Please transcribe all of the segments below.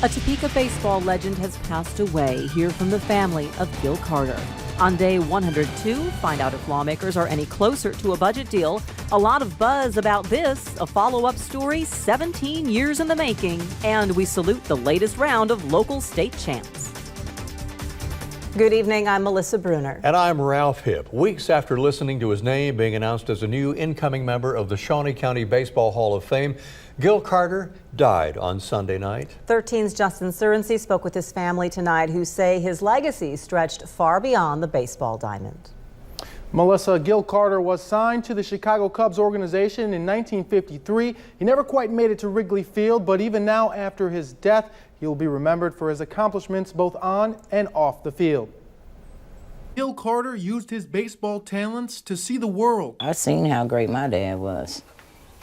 A Topeka baseball legend has passed away. Hear from the family of Gil Carter. On day 102, find out if lawmakers are any closer to a budget deal. A lot of buzz about this, a follow-up story 17 years in the making. And we salute the latest round of local state champs. Good evening, I'm Melissa Bruner. And I'm Ralph Hipp. Weeks after listening to his name being announced as a new incoming member of the Shawnee County Baseball Hall of Fame, Gil Carter died on Sunday night. 13's Justin Surensey spoke with his family tonight, who say his legacy stretched far beyond the baseball diamond. Melissa, Gil Carter was signed to the Chicago Cubs organization in 1953. He never quite made it to Wrigley Field, but even now after his death, he will be remembered for his accomplishments both on and off the field. Gil Carter used his baseball talents to see the world. I seen how great my dad was.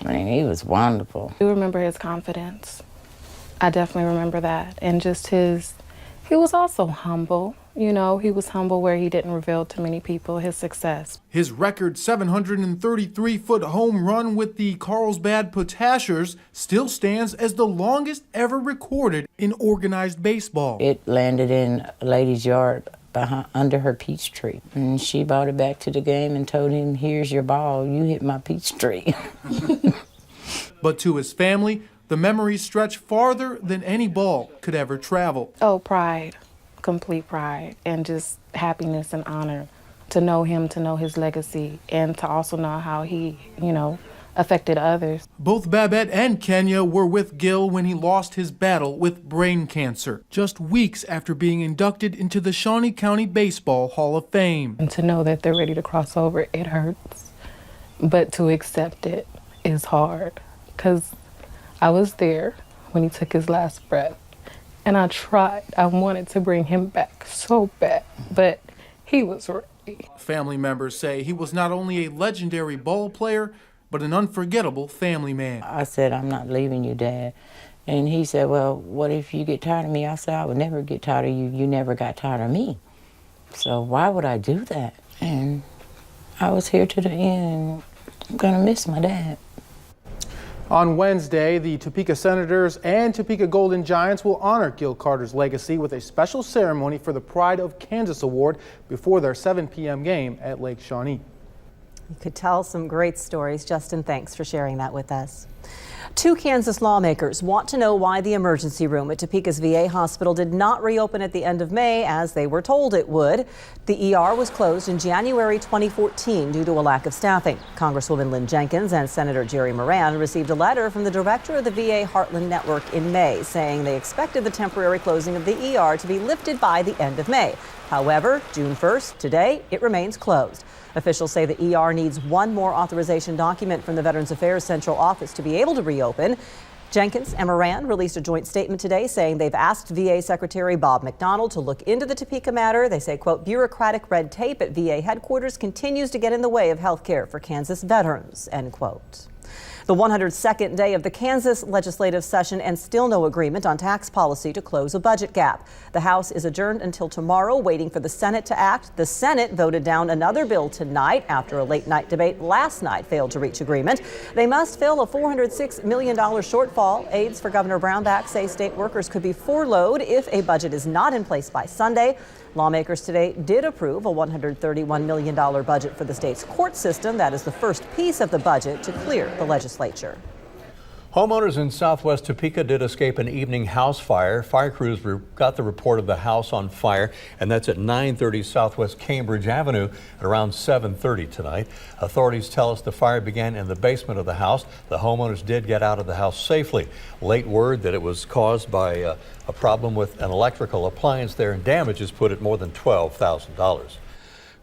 I mean, he was wonderful. I remember his confidence. I definitely remember that. And just he was also humble. You know, he was humble where he didn't reveal to many people his success. His record 733-foot home run with the Carlsbad Potashers still stands as the longest ever recorded in organized baseball. It landed in a lady's yard under her peach tree. And she brought it back to the game and told him, "Here's your ball, you hit my peach tree." But to his family, the memories stretch farther than any ball could ever travel. Oh, pride. Complete pride and just happiness and honor to know him, to know his legacy, and to also know how he, affected others. Both Babette and Kenya were with Gil when he lost his battle with brain cancer, just weeks after being inducted into the Shawnee County Baseball Hall of Fame. And to know that they're ready to cross over, it hurts. But to accept it is hard, because I was there when he took his last breath. And I tried. I wanted to bring him back so bad, but he was ready. Family members say he was not only a legendary ball player, but an unforgettable family man. I said, "I'm not leaving you, Dad." And he said, "Well, what if you get tired of me?" I said, "I would never get tired of you. You never got tired of me. So why would I do that?" And I was here to the end. I'm gonna miss my dad. On Wednesday, the Topeka Senators and Topeka Golden Giants will honor Gil Carter's legacy with a special ceremony for the Pride of Kansas Award before their 7 p.m. game at Lake Shawnee. You could tell some great stories. Justin, thanks for sharing that with us. 2 Kansas lawmakers want to know why the emergency room at Topeka's VA hospital did not reopen at the end of May as they were told it would. The ER was closed in January 2014 due to a lack of staffing. Congresswoman Lynn Jenkins and Senator Jerry Moran received a letter from the director of the VA Heartland Network in May saying they expected the temporary closing of the ER to be lifted by the end of May. However, June 1st, today, it remains closed. Officials say the ER needs one more authorization document from the Veterans Affairs Central Office to be able to reopen. Jenkins and Moran released a joint statement today saying they've asked VA Secretary Bob McDonald to look into the Topeka matter. They say, quote, "Bureaucratic red tape at VA headquarters continues to get in the way of health care for Kansas veterans," end quote. The 102nd day of the Kansas legislative session and still no agreement on tax policy to close a budget gap. The House is adjourned until tomorrow, waiting for the Senate to act. The Senate voted down another bill tonight after a late night debate last night failed to reach agreement. They must fill a $406 million shortfall. Aides for Governor Brownback say state workers could be furloughed if a budget is not in place by Sunday. Lawmakers today did approve a $131 million budget for the state's court system. That is the first piece of the budget to clear the legislature. Homeowners in southwest Topeka did escape an evening house fire. Fire crews got the report of the house on fire, and that's at 930 Southwest Cambridge Avenue at around 7:30 tonight. Authorities tell us the fire began in the basement of the house. The homeowners did get out of the house safely. Late word that it was caused by a problem with an electrical appliance there, and damage is put at more than $12,000.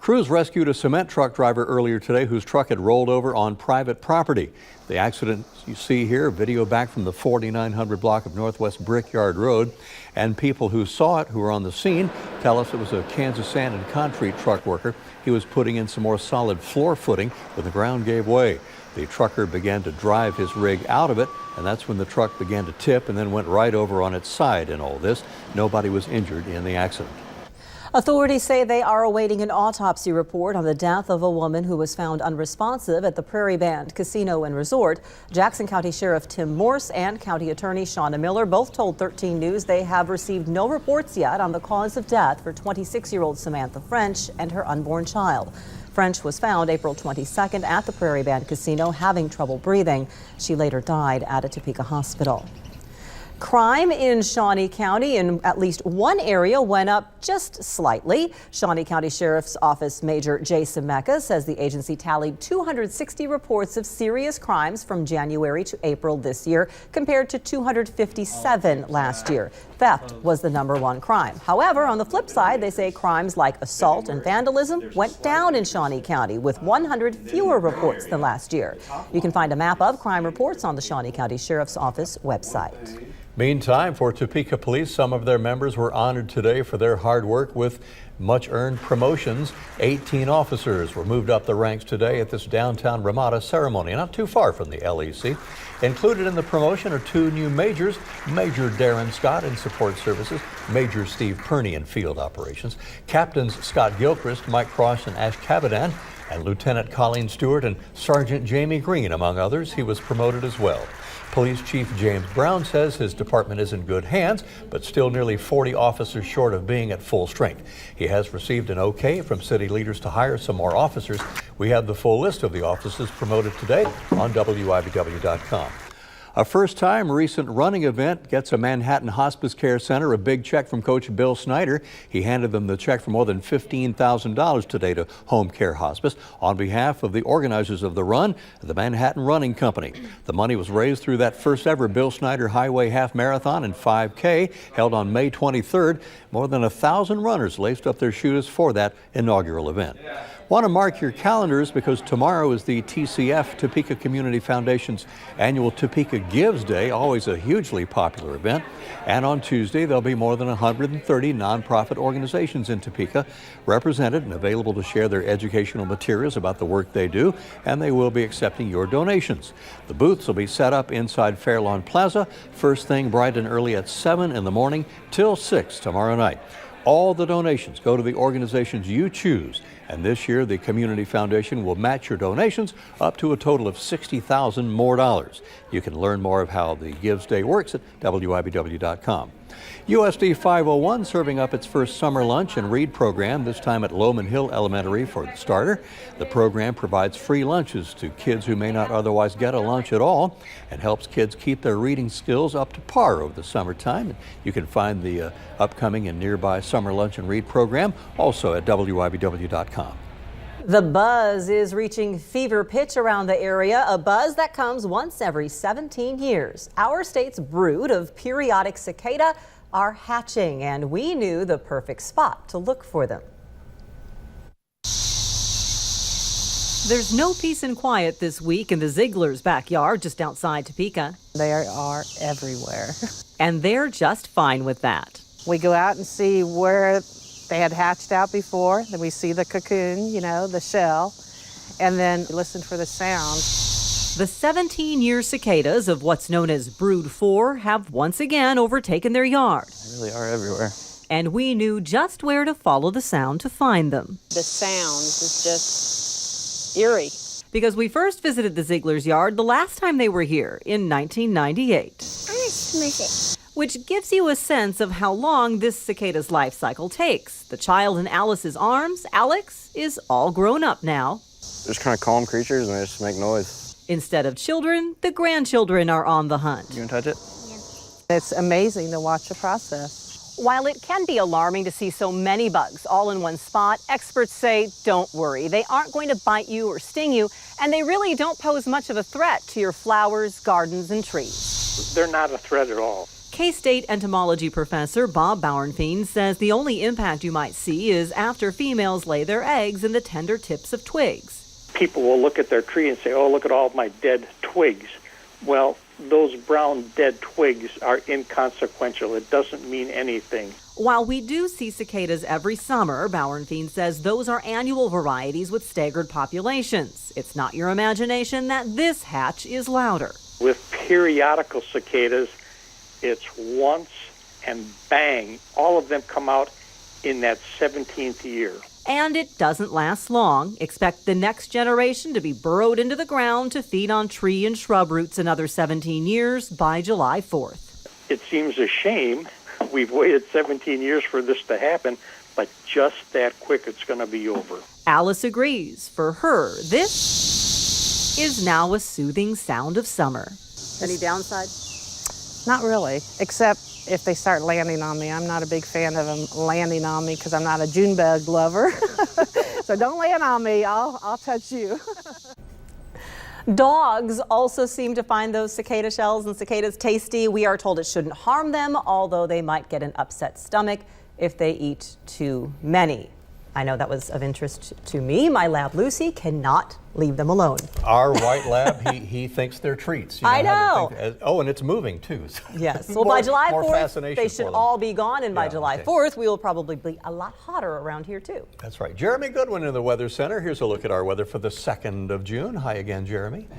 Crews rescued a cement truck driver earlier today whose truck had rolled over on private property. The accident you see here, video back from the 4900 block of Northwest Brickyard Road. And people who saw it, who were on the scene, tell us it was a Kansas sand and concrete truck worker. He was putting in some more solid floor footing when the ground gave way. The trucker began to drive his rig out of it, and that's when the truck began to tip and then went right over on its side. In all this, nobody was injured in the accident. Authorities say they are awaiting an autopsy report on the death of a woman who was found unresponsive at the Prairie Band Casino and Resort. Jackson County Sheriff Tim Morse and County Attorney Shauna Miller both told 13 News they have received no reports yet on the cause of death for 26-year-old Samantha French and her unborn child. French was found April 22nd at the Prairie Band Casino having trouble breathing. She later died at a Topeka hospital. Crime in Shawnee County in at least one area went up just slightly. Shawnee County Sheriff's Office Major Jason Mecca says the agency tallied 260 reports of serious crimes from January to April this year, compared to 257 last year. Theft was the #1 crime. However, on the flip side, they say crimes like assault and vandalism went down in Shawnee County, with 100 fewer reports than last year. You can find a map of crime reports on the Shawnee County Sheriff's Office website. Meantime, for Topeka Police, some of their members were honored today for their hard work with much-earned promotions. 18 officers were moved up the ranks today at this downtown Ramada ceremony, not too far from the LEC. Included in the promotion are 2 new majors, Major Darren Scott in Support Services, Major Steve Perney in Field Operations, Captains Scott Gilchrist, Mike Cross, and Ash Cavadan, and Lieutenant Colleen Stewart and Sergeant Jamie Green, among others. He was promoted as well. Police Chief James Brown says his department is in good hands, but still nearly 40 officers short of being at full strength. He has received an okay from city leaders to hire some more officers. We have the full list of the officers promoted today on WIBW.com. A first-time recent running event gets a Manhattan Hospice Care Center a big check from Coach Bill Snyder. He handed them the check for more than $15,000 today to Home Care Hospice on behalf of the organizers of the run, the Manhattan Running Company. The money was raised through that first ever Bill Snyder Highway Half Marathon and 5K held on May 23rd. More than 1,000 runners laced up their shoes for that inaugural event. Want to mark your calendars because tomorrow is the TCF, Topeka Community Foundation's annual Topeka Gives Day, always a hugely popular event. And on Tuesday, there'll be more than 130 nonprofit organizations in Topeka represented and available to share their educational materials about the work they do, and they will be accepting your donations. The booths will be set up inside Fairlawn Plaza, first thing bright and early at 7 in the morning till 6 tomorrow night. All the donations go to the organizations you choose, and this year the Community Foundation will match your donations up to a total of $60,000 more. You can learn more of how the Gives Day works at WIBW.com. USD 501 serving up its first summer lunch and read program, this time at Lowman Hill Elementary for the starter. The program provides free lunches to kids who may not otherwise get a lunch at all and helps kids keep their reading skills up to par over the summertime. You can find the upcoming and nearby summer lunch and read program also at WIBW.com. The buzz is reaching fever pitch around the area, a buzz that comes once every 17 years. Our state's brood of periodic cicada are hatching, and we knew the perfect spot to look for them. There's no peace and quiet this week in the Ziegler's backyard just outside Topeka. They are everywhere. And they're just fine with that. We go out and see where they had hatched out before. Then we see the cocoon, you know, the shell, and then listen for the sound. The 17-year cicadas of what's known as Brood 4 have once again overtaken their yard. They really are everywhere. And we knew just where to follow the sound to find them. The sound is just eerie. Because we first visited the Ziegler's yard the last time they were here in 1998. Which gives you a sense of how long this cicada's life cycle takes. The child in Alice's arms, Alex, is all grown up now. They're just kind of calm creatures and they just make noise. Instead of children, the grandchildren are on the hunt. You can touch it? It's amazing to watch the process. While it can be alarming to see so many bugs all in one spot, experts say don't worry. They aren't going to bite you or sting you, and they really don't pose much of a threat to your flowers, gardens, and trees. They're not a threat at all. K-State entomology professor Bob Bauernfein says the only impact you might see is after females lay their eggs in the tender tips of twigs. People will look at their tree and say, oh, look at all my dead twigs. Well, those brown dead twigs are inconsequential. It doesn't mean anything. While we do see cicadas every summer, Bauernfein says those are annual varieties with staggered populations. It's not your imagination that this hatch is louder. With periodical cicadas, it's once and bang. All of them come out in that 17th year. And it doesn't last long. Expect the next generation to be burrowed into the ground to feed on tree and shrub roots another 17 years by July 4th. It seems a shame we've waited 17 years for this to happen, but just that quick it's going to be over. Alice agrees. For her, this is now a soothing sound of summer. Any downside? Not really, except if they start landing on me. I'm not a big fan of them landing on me because I'm not a June bug lover. So don't land on me, I'll touch you. Dogs also seem to find those cicada shells and cicadas tasty. We are told it shouldn't harm them, although they might get an upset stomach if they eat too many. I know that was of interest to me. My lab, Lucy, cannot leave them alone. Our white lab, he thinks they're treats. You I know. Oh, and it's moving too. So Yes. Well, by July more 4th, fascination they for should them. all be gone, and by Yeah, July okay. 4th, we will probably be a lot hotter around here too. That's right. Jeremy Goodwin in the Weather Center. Here's a look at our weather for the 2nd of June. Hi again, Jeremy.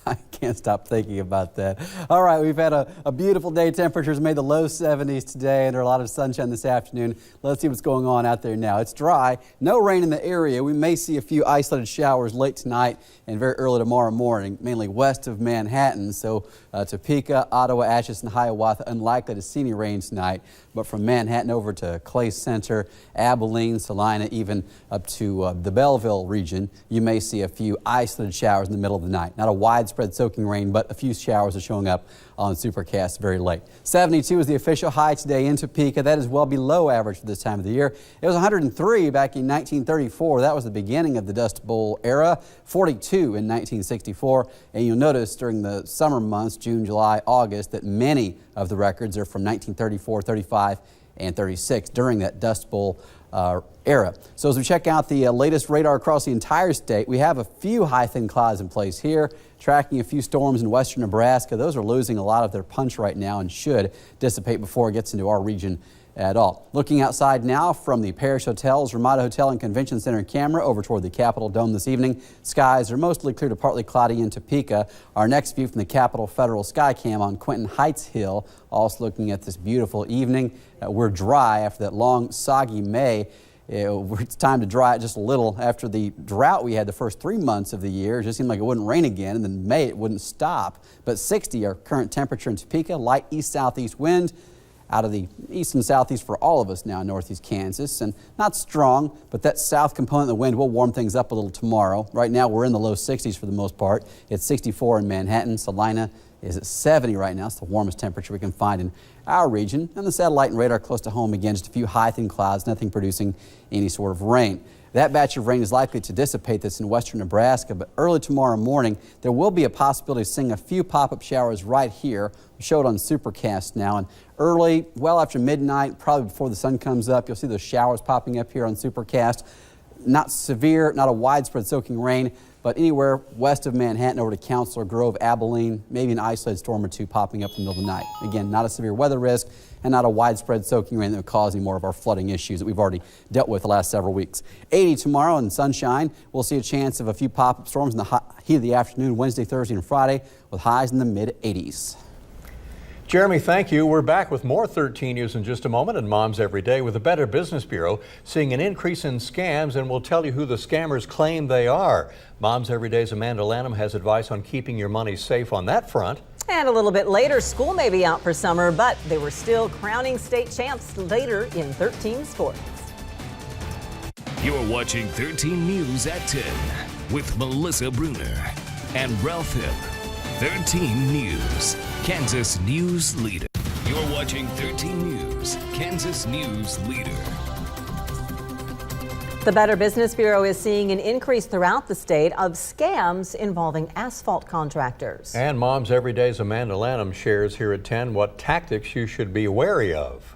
I can't stop thinking about that. All right, we've had a beautiful day. Temperatures made the low 70s today, and there are a lot of sunshine this afternoon. Let's see what's going on out there now. It's dry, no rain in the area. We may see a few isolated showers late tonight and very early tomorrow morning, mainly west of Manhattan. So Topeka, Ottawa, Atchison, Hiawatha, unlikely to see any rain tonight. But from Manhattan over to Clay Center, Abilene, Salina, even up to the Belleville region, you may see a few isolated showers in the middle of the night. Not a widespread soaking rain, but a few showers are showing up on Supercast very late. 72 is the official high today in Topeka. That is well below average for this time of the year. It was 103 back in 1934. That was the beginning of the Dust Bowl era. 42 in 1964. And you'll notice during the summer months, June, July, August, that many of the records are from 1934, 35, and 36 during that Dust Bowl era. So as we check out the latest radar across the entire state, we have a few high-thin clouds in place here, tracking a few storms in western Nebraska. Those are losing a lot of their punch right now and should dissipate before it gets into our region at all. Looking outside now from the Parish Hotel's Ramada Hotel and Convention Center camera over toward the Capitol Dome this evening. Skies are mostly clear to partly cloudy in Topeka. Our next view from the Capitol Federal Sky Cam on Quinton Heights Hill, also looking at this beautiful evening. We're dry after that long, soggy May. It's time to dry it just a little. After the drought we had the first 3 months of the year, it just seemed like it wouldn't rain again, and then May it wouldn't stop. But 60 our current temperature in Topeka, light east-southeast wind out of the east and southeast for all of us now in northeast Kansas, and not strong, but that south component of the wind will warm things up a little tomorrow. Right now we're in the low 60s for the most part. It's 64 in Manhattan. Salina is at 70 right now. It's the warmest temperature we can find in our region. And the satellite and radar close to home again, just a few high thin clouds, nothing producing any sort of rain. That batch of rain is likely to dissipate this in western Nebraska, but early tomorrow morning there will be a possibility of seeing a few pop-up showers right here. We show it on Supercast now, and early, well after midnight, probably before the sun comes up, you'll see those showers popping up here on Supercast. Not severe, not a widespread soaking rain, but anywhere west of Manhattan over to Counselor Grove, Abilene, maybe an isolated storm or two popping up in the middle of the night. Again, not a severe weather risk and not a widespread soaking rain that would cause any more of our flooding issues that we've already dealt with the last several weeks. 80 tomorrow and sunshine. We'll see a chance of a few pop-up storms in the heat of the afternoon, Wednesday, Thursday, and Friday, with highs in the mid-80s. Jeremy, thank you. We're back with more 13 News in just a moment and Moms Every Day with the Better Business Bureau seeing an increase in scams, and we'll tell you who the scammers claim they are. Moms Every Day's Amanda Lanham has advice on keeping your money safe on that front. And a little bit later, school may be out for summer, but they were still crowning state champs later in 13 sports. You're watching 13 News at 10 with Melissa Bruner and Ralph Hipp. 13 News, Kansas News Leader. You're watching 13 News, Kansas News Leader. The Better Business Bureau is seeing an increase throughout the state of scams involving asphalt contractors. And Moms Every Day's Amanda Lanham shares here at 10 what tactics you should be wary of.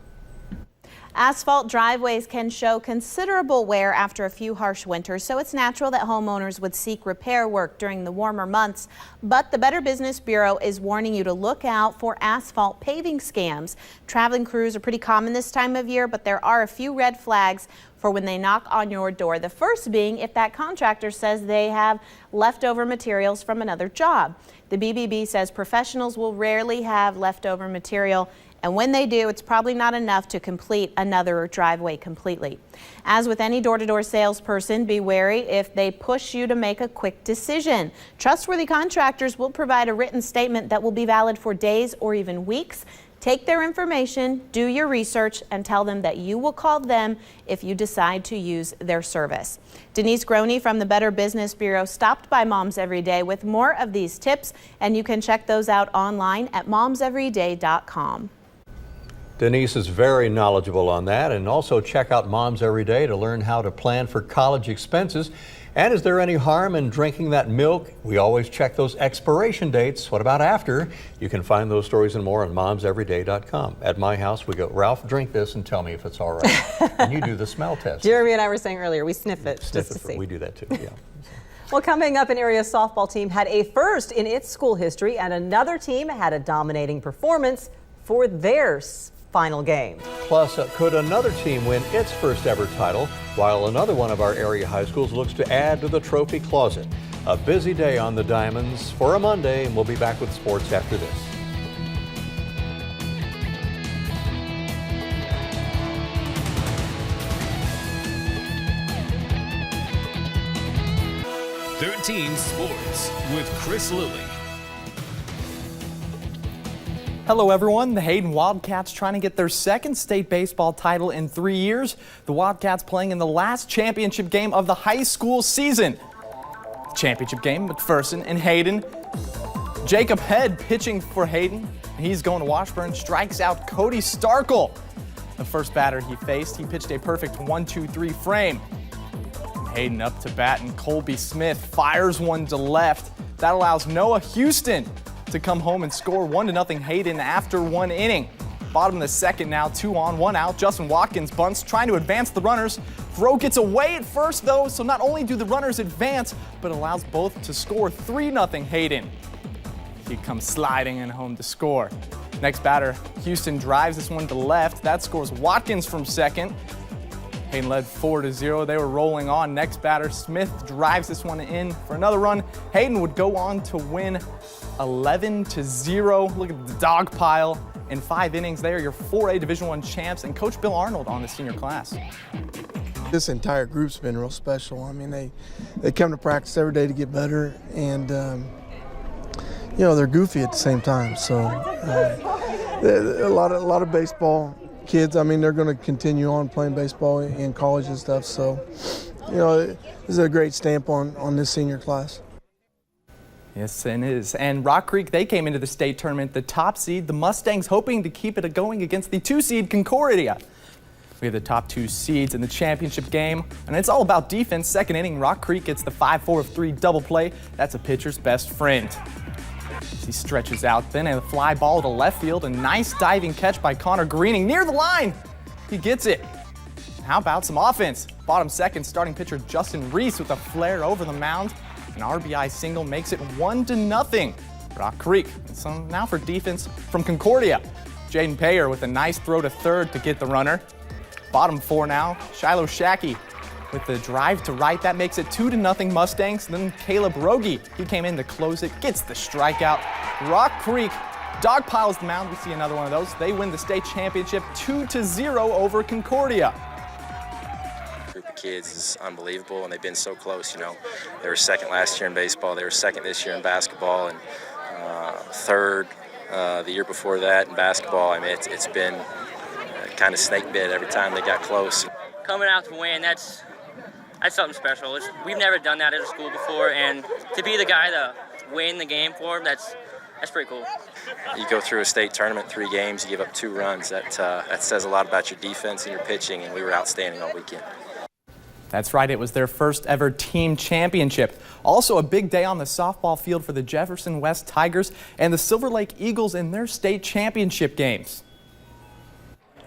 Asphalt driveways can show considerable wear after a few harsh winters, so it's natural that homeowners would seek repair work during the warmer months. But the Better Business Bureau is warning you to look out for asphalt paving scams. Traveling crews are pretty common this time of year, but there are a few red flags for when they knock on your door. The first being if that contractor says they have leftover materials from another job. The BBB says professionals will rarely have leftover material And when they do, it's probably not enough to complete another driveway completely. As with any door-to-door salesperson, be wary if they push you to make a quick decision. Trustworthy contractors will provide a written statement that will be valid for days or even weeks. Take their information, do your research, and tell them that you will call them if you decide to use their service. Denise Groney from the Better Business Bureau stopped by Moms Every Day with more of these tips, and you can check those out online at momseveryday.com. Denise is very knowledgeable on that, and also check out Moms Every Day to learn how to plan for college expenses. And is there any harm in drinking that milk? We always check those expiration dates. What about after? You can find those stories and more on momseveryday.com. At my house, we go, Ralph, drink this and tell me if it's all right. And you do the smell test. Jeremy and I were saying earlier, we sniff it Sniff just it to see. We do that too, yeah. Well, coming up, an area softball team had a first in its school history, and another team had a dominating performance for their final game. Plus, could another team win its first ever title, while another one of our area high schools looks to add to the trophy closet? A busy day on the Diamonds for a Monday, and we'll be back with sports after this. "13 Sports" with Chris Lilly. Hello everyone, the Hayden Wildcats trying to get their second state baseball title in 3 years. The Wildcats playing in the last championship game of the high school season. Championship game, McPherson and Hayden. Jacob Head pitching for Hayden. He's going to Washburn, strikes out Cody Starkle. The first batter he faced, he pitched a perfect 1-2-3 frame. Hayden up to bat, and Colby Smith fires one to left. That allows Noah Houston to come home and score 1-0 Hayden after 1 inning. Bottom of the second now, 2 on, 1 out. Justin Watkins bunts, trying to advance the runners. Throw gets away at first though, so not only do the runners advance, but allows both to score 3-0 Hayden. He comes sliding in home to score. Next batter, Houston drives this one to left. That scores Watkins from second. Hayden led 4-0. They were rolling on. Next batter, Smith drives this one in for another run. Hayden would go on to win 11-0. Look at the dog pile. In 5 innings, they are your 4A Division I champs, and Coach Bill Arnold on the senior class. This entire group's been real special. I mean, they come to practice every day to get better, and you know, they're goofy at the same time. So a lot of baseball kids. I mean, they're going to continue on playing baseball in college and stuff. So, you know, this is a great stamp on this senior class. Yes, it is. And Rock Creek, they came into the state tournament the top seed. The Mustangs hoping to keep it going against the 2 seed Concordia. We have the top 2 seeds in the championship game, and it's all about defense. Second inning, Rock Creek gets the 5-4-3 double play. That's a pitcher's best friend. He stretches out, then a fly ball to left field. A nice diving catch by Connor Greening near the line. He gets it. How about some offense? Bottom second, starting pitcher Justin Reese with a flare over the mound. An RBI single makes it 1-0 Rock Creek. And so now for defense from Concordia. Jaden Payer with a nice throw to third to get the runner. Bottom 4 now, Shiloh Shackey with the drive to right. That makes it 2-0 Mustangs. Then Caleb Rogie, he came in to close it, gets the strikeout. Rock Creek dogpiles the mound. We see another one of those. They win the state championship 2-0 over Concordia. Group of kids is unbelievable, and they've been so close. You know, they were second last year in baseball. They were second this year in basketball, and third the year before that in basketball. I mean, it's been kind of snake bit every time they got close. Coming out to win, that's something special. We've never done that at a school before, and to be the guy to win the game for them, that's pretty cool. You go through a state tournament, 3 games, you give up 2 runs. That says a lot about your defense and your pitching, and we were outstanding all weekend. That's right, it was their first ever team championship. Also a big day on the softball field for the Jefferson West Tigers and the Silver Lake Eagles in their state championship games.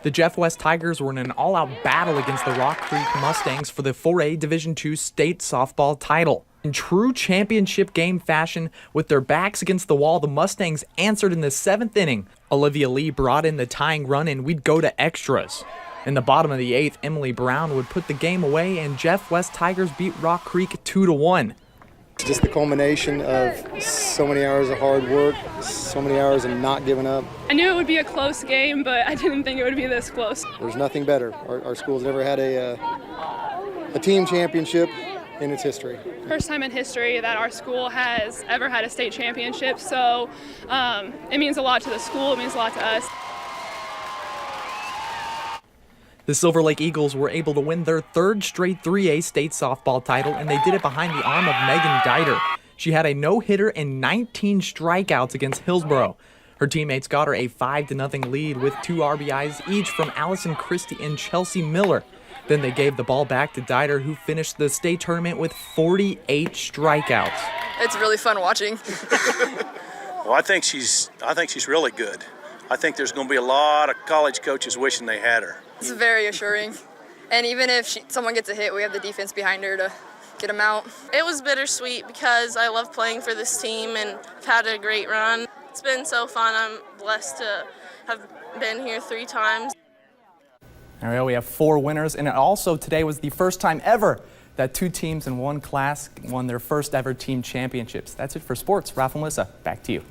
The Jeff West Tigers were in an all-out battle against the Rock Creek Mustangs for the 4A Division II state softball title. In true championship game fashion, with their backs against the wall, the Mustangs answered in the 7th inning. Olivia Lee brought in the tying run, and we'd go to extras. In the bottom of the 8th, Emily Brown would put the game away, and Jeff West Tigers beat Rock Creek 2-1. Just the culmination of so many hours of hard work, so many hours of not giving up. I knew it would be a close game, but I didn't think it would be this close. There's nothing better. Our school's never had a team championship in its history. First time in history that our school has ever had a state championship, so it means a lot to the school, it means a lot to us. The Silver Lake Eagles were able to win their third straight 3A state softball title, and they did it behind the arm of Megan Dieter. She had a no-hitter and 19 strikeouts against Hillsboro. Her teammates got her a 5-0 lead with 2 RBIs each from Allison Christie and Chelsea Miller. Then they gave the ball back to Dieter, who finished the state tournament with 48 strikeouts. It's really fun watching. Well, I think she's really good. I think there's going to be a lot of college coaches wishing they had her. It's very assuring. And even if someone gets a hit, we have the defense behind her to get them out. It was bittersweet because I love playing for this team and I've had a great run. It's been so fun. I'm blessed to have been here 3 times. All right, we have 4 winners, and also today was the first time ever that 2 teams in one class won their first ever team championships. That's it for sports. Ralph and Melissa, back to you.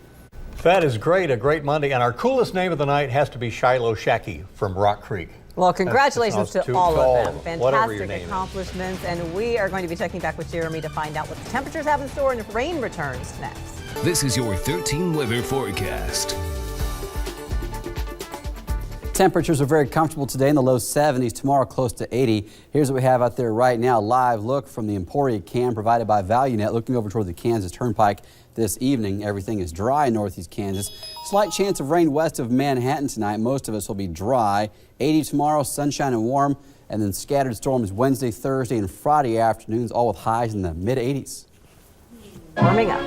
That is great, a great Monday. And our coolest name of the night has to be Shiloh Shackey from Rock Creek. Well, congratulations to all of them. Whatever your Fantastic name accomplishments. And we are going to be checking back with Jeremy to find out what the temperatures have in store and if rain returns next. This is your 13 weather forecast. Temperatures are very comfortable today in the low 70s, tomorrow close to 80. Here's what we have out there right now. Live look from the Emporia cam provided by ValueNet. Looking over toward the Kansas Turnpike this evening, everything is dry in northeast Kansas. Slight chance of rain west of Manhattan tonight. Most of us will be dry. 80 tomorrow, sunshine and warm, and then scattered storms Wednesday, Thursday, and Friday afternoons, all with highs in the mid-80s. Warming up.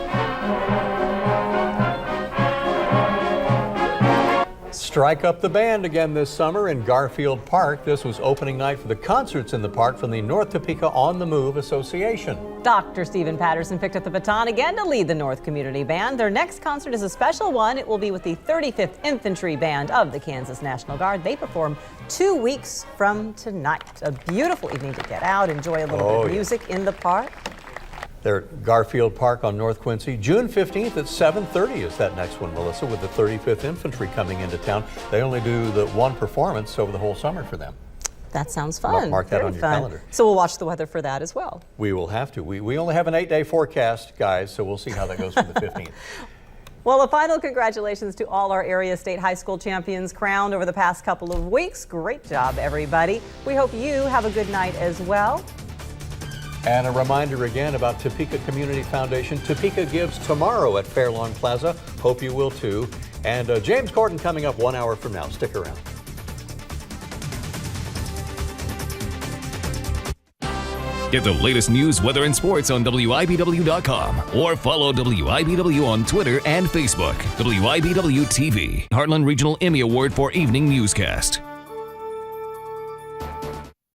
Strike up the band again this summer in Garfield Park. This was opening night for the concerts in the park from the North Topeka On the Move Association. Dr. Stephen Patterson picked up the baton again to lead the North Community Band. Their next concert is a special one. It will be with the 35th Infantry Band of the Kansas National Guard. They perform 2 weeks from tonight. A beautiful evening to get out, enjoy a little bit of music in the park. They're at Garfield Park on North Quincy. June 15th at 7:30 is that next one, Melissa, with the 35th Infantry coming into town. They only do the one performance over the whole summer for them. That sounds fun. Mark that Very on your fun. calendar. So we'll watch the weather for that as well. We will have to. We only have an 8-day forecast, guys, so we'll see how that goes for the 15th. Well, a final congratulations to all our area state high school champions crowned over the past couple of weeks. Great job, everybody. We hope you have a good night as well. And a reminder again about Topeka Community Foundation. Topeka gives tomorrow at Fairlawn Plaza. Hope you will too. And James Corden coming up 1 hour from now. Stick around. Get the latest news, weather, and sports on WIBW.com or follow WIBW on Twitter and Facebook. WIBW-TV, Heartland Regional Emmy Award for Evening Newscast.